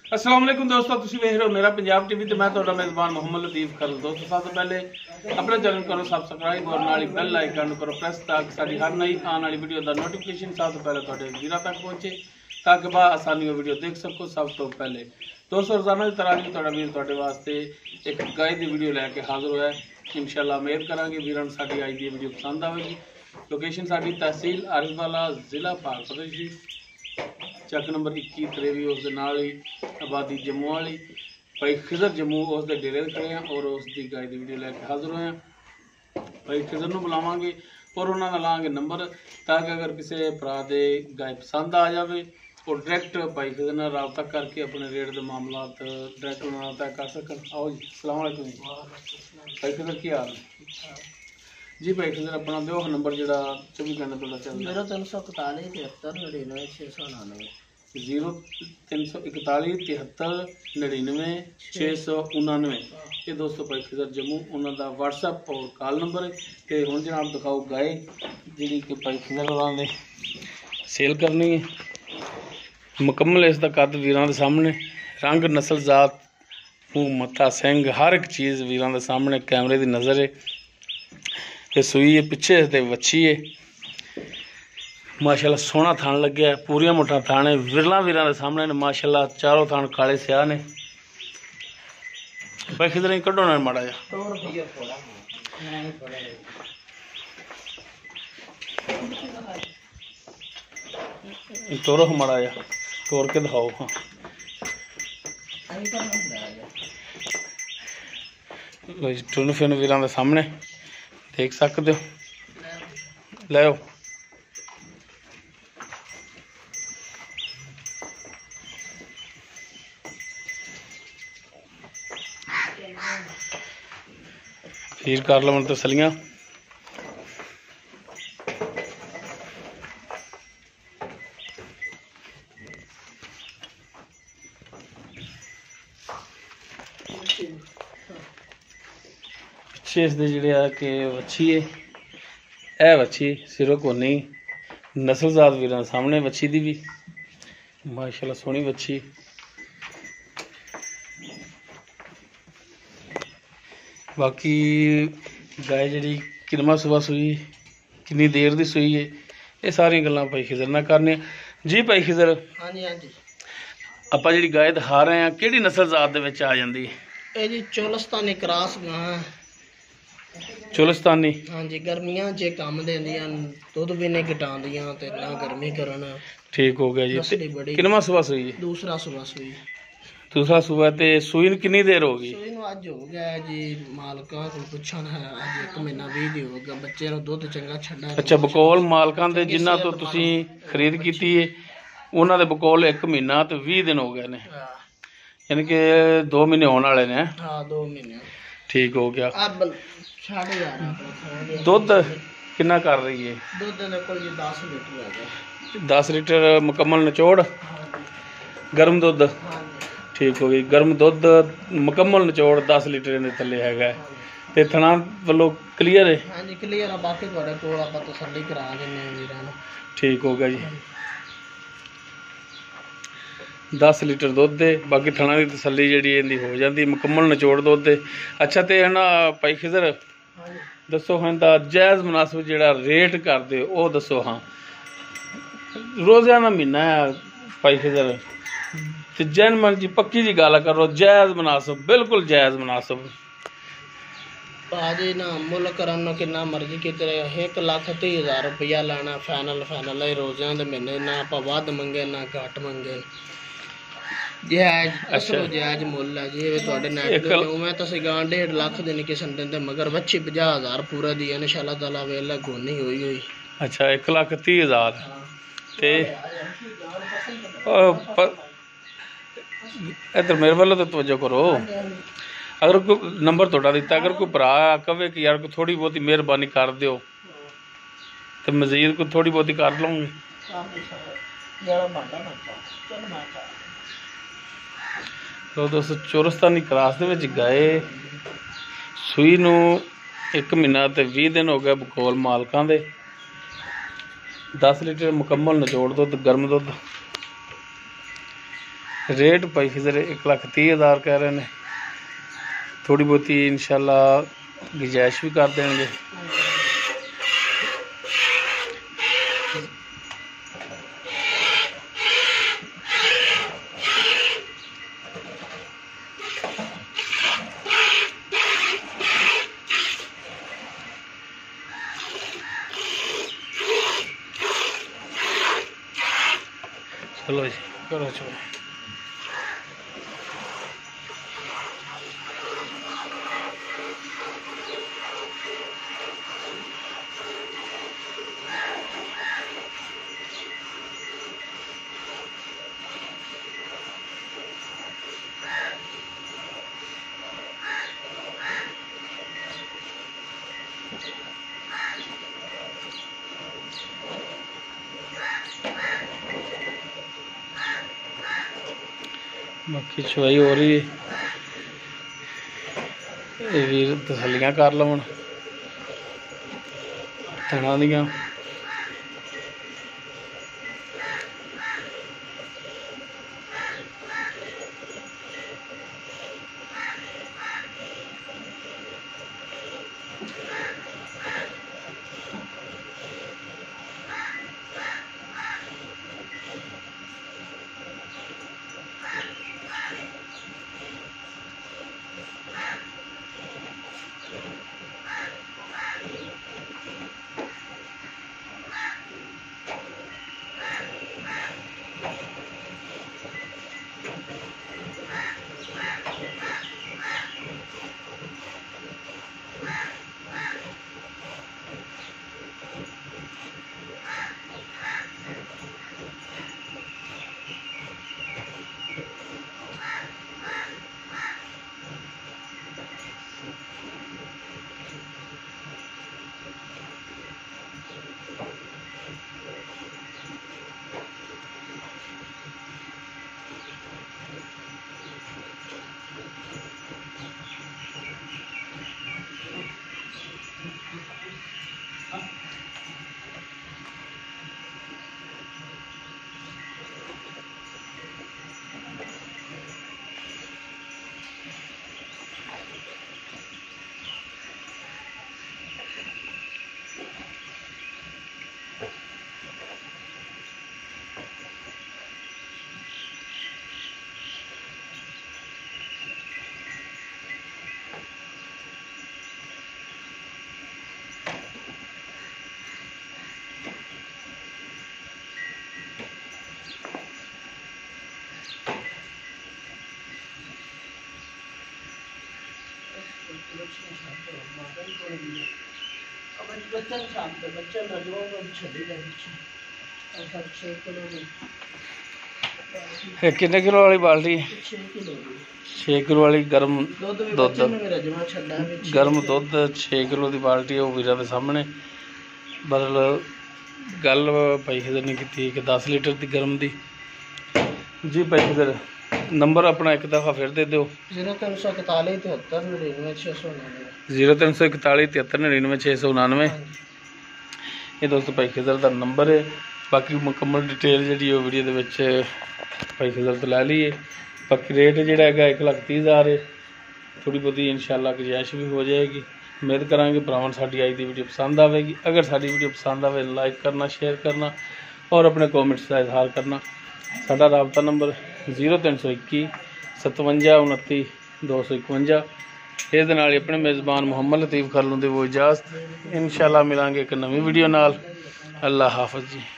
अस्सलाम वालेकुम दोस्तों, तुसीं वेख रहे हो मेरा पंजाब टीवी ते मैं तुहाडा मेज़बान मोहम्मद लतीफ़ खरल। दोस्तों सब तो पहले अपने चैनल करो सब्सक्राइब और नाल बेल आइकन करो प्रेस ताकि साडी हर नई आने वाली वीडियो का नोटिफिकेशन सब तो पहले तुहाडे वीरां तक पहुंचे ताकि आसानी वीडियो देख सको। सब तो पहले दोस्तों रोजाना की तरह तुहाडा वीर तुहाडे वास्ते एक गाय की वीडियो लैके हाजिर होया। इंशाअल्लाह उम्मीद करांगे वीरां साडी अज दी वीडियो पसंद आएगी। लोकेशन साडी तहसील आरिफवाला जिला पाकपत शरीफ चक नंबर 21 23 उस ही आबादी जम्मू वाली भाई खिजर जम्मू उस डेरे खड़े हैं और उसकी गाय की वीडियो लैके हाजिर होए हैं। भाई खिजर को बुलावे और उन्होंने लाँगे नंबर ताकि अगर किसी भरा दे गाय पसंद आ जाए और डायरैक्ट भाई खिजर ने रबता करके अपने रेट के मामला डायरैक्ट उन्होंने तय कर सकन। आओ जी अस्सलाम वालेकुम भाई खिजर की हाल जी? भाई खिजर अपना दो नंबर जो 24 घंटे तो चल मेरा 341 73 99 699 0341 73 99 699 ये दोस्तों भाई खिजर जम्मू उन्होंने व्हाट्सएप और कॉल नंबर है। तो हूँ जनाब दिखाओ गाय जी कि भाई खिजर ने सेल करनी है। मुकम्मल इसका कद वीरां दे सामने रंग नस्ल जात मूँह मत्था सिंह हर एक चीज़ वीरां दे सामने कैमरे की नज़र है। ये सुई है पिछे ते वच्छी है माशाल्लाह सोहना थान लग्या है पूरिया मुठा थान है विरला वीरां दे सामने ने माशाल्लाह चारों थान काले स्याह ने। भाई खिजर कड्डो ना माड़ा जा तोरो माड़ा जा तोड़ के दिखाओ। हाँ टुन फिन वीरां दे सामने देख सकते हो। लो फिर कर लो तसलियां। पिछे इसके जोड़े कि वच्छी है यह वच्छी सिरों कोनी नस्लजात वीरां सामने वच्छी दी भी माशाल्लाह सोहनी वच्छी। बाकी गाय जी किनमा सुबह सुई कितनी देर की सुई है ये सारिया गल्लां भाई खिजर ना करने। जी भाई खिजर हाँ जी हाँ जी आप जी गाय दिखा रहे हैं कि नस्ल जात दे विच आ जाती है? जी चोलस्तानी क्रॉस गां चोलस्तानी। हाँ जी गर्मियां च काम देंदियां दुध भी नहीं घटांदियां ते ना गर्मी करन। ठीक हो गया जी। किनमा सुबह सुई है? दूसरा सुबह सुई। दूसरा सुबह ते सुई नूं कितनी देर होगी? सुई नूं अज हो गया जी मालकां कोल पुछण है अज 1 महीना 20 दिन हो गया बच्चे नूं दुध चंगा छड्डा। अच्छा बकौल मालकां दे जिन्हां तो तुसीं खरीद कीती है उन्हां दे बकौल 1 महीना ते 20 दिन हो गए ने यानी कि 2 महीने होने वाले ने। हाँ 2 महीने ठीक हो गया। अब 11.5 दुध कितना कर रही है? दुध दे कोल जी 10 लीटर है गया। 10 लीटर मुकम्मल निचोड़ गर्म दुध? ठीक हो गई गर्म दुध मुकम्मल निचोड़ 10 लीटर के थले है ते थना वालों क्लीयर है? हाँ जी क्लीयर है बाकी तुहाडे कोल आपां तसल्ली करा दिंदे वीरां नूं। ठीक हो गया जी 10 लीटर दुध दे बाकी थना की तसल्ली जी हो जाती मुकम्मल निचोड़ दुध दे। अच्छा तो है ना भाई खिजर दसो हाँ जायज़ मुनासिब जोड़ा रेट कर दे वो दसो। हाँ रोज़ाना महीना है भाई खिजर तो जैन मन जी पक्की जी गल करो जायज़ मुनासिब बिल्कुल जायज़ मुनासिब। भाजी ना मुल करन कितना मर्जी किते 1,30,000 रुपया लेना फाइनल फाइनल है रोज़ां दे महीने ना आप वध मंगे ना घट मंगे जायज़। अच्छा जायज़ मुल है जी तुहाडे नेट मैं तो सिगां 1.5 लाख दी नहीं किसन दिंदे मगर बच्ची 50,000 पूरा दी इंशाअल्लाह ताला वेला गोनी हुई हुई। अच्छा 1,30,000 ते इधर मेरे वालों तो तवज्जो करो। अगर कोई नंबर थोड़ा दिता अगर कोई भरा कहे कि यार कोई थोड़ी बहुत मेहरबानी कर दो तो मजीद कोई थोड़ी बहुत कर लूँगी। तो दोस्तों चोरस्तानी क्रॉस दे विच गाय सूई नूं 1 महीना ते 20 दिन हो गए बकौल मालकां दे 10 लीटर मुकम्मल निचोड़ दुध गर्म दुध रेट भाई खिजर 1,30,000 कह रहे हैं। थोड़ी बहुती इंशाल्लाह गुंजाइश भी कर देंगे। चलो जी करो चलो। बाकी चवाई हो रही है, वीर तसलियां कर लवन थणा दियां। कितने किलो वाली बाल्टी? 6 किलो वाली गर्म दुध, गर्म दुध 6 किलो की बाल्टी वो वीर के सामने। मतलब गल भाई खिदर ने की कि 10 लीटर की गर्म की जी। भाई खिदर नंबर अपना एक दफ़ा फिर दे दो। 0341 73 99 699। ये दोस्तों भाई खिदर का नंबर है। बाकी मुकम्मल डिटेल जी वीडियो के भाई खिदर तो लै लीए। बाकी रेट जोड़ा है 1,30,000 है। थोड़ी बहुती इंशाल्लाह गुंजाइश भी हो जाएगी। उम्मीद करा भरावां साडी अज की वीडियो पसंद आएगी। अगर साडी वीडियो पसंद आए लाइक करना, शेयर करना और अपने कॉमेंट्स का इजहार करना। साडा राबता नंबर 0321 57 29 251। इस अपने मेज़बान मुहम्मद लतीफ़ खरलू दी वो इजाज़त। इंशाल्लाह मिलांगे एक नवी वीडियो नाल। अल्लाह हाफ़िज़ जी।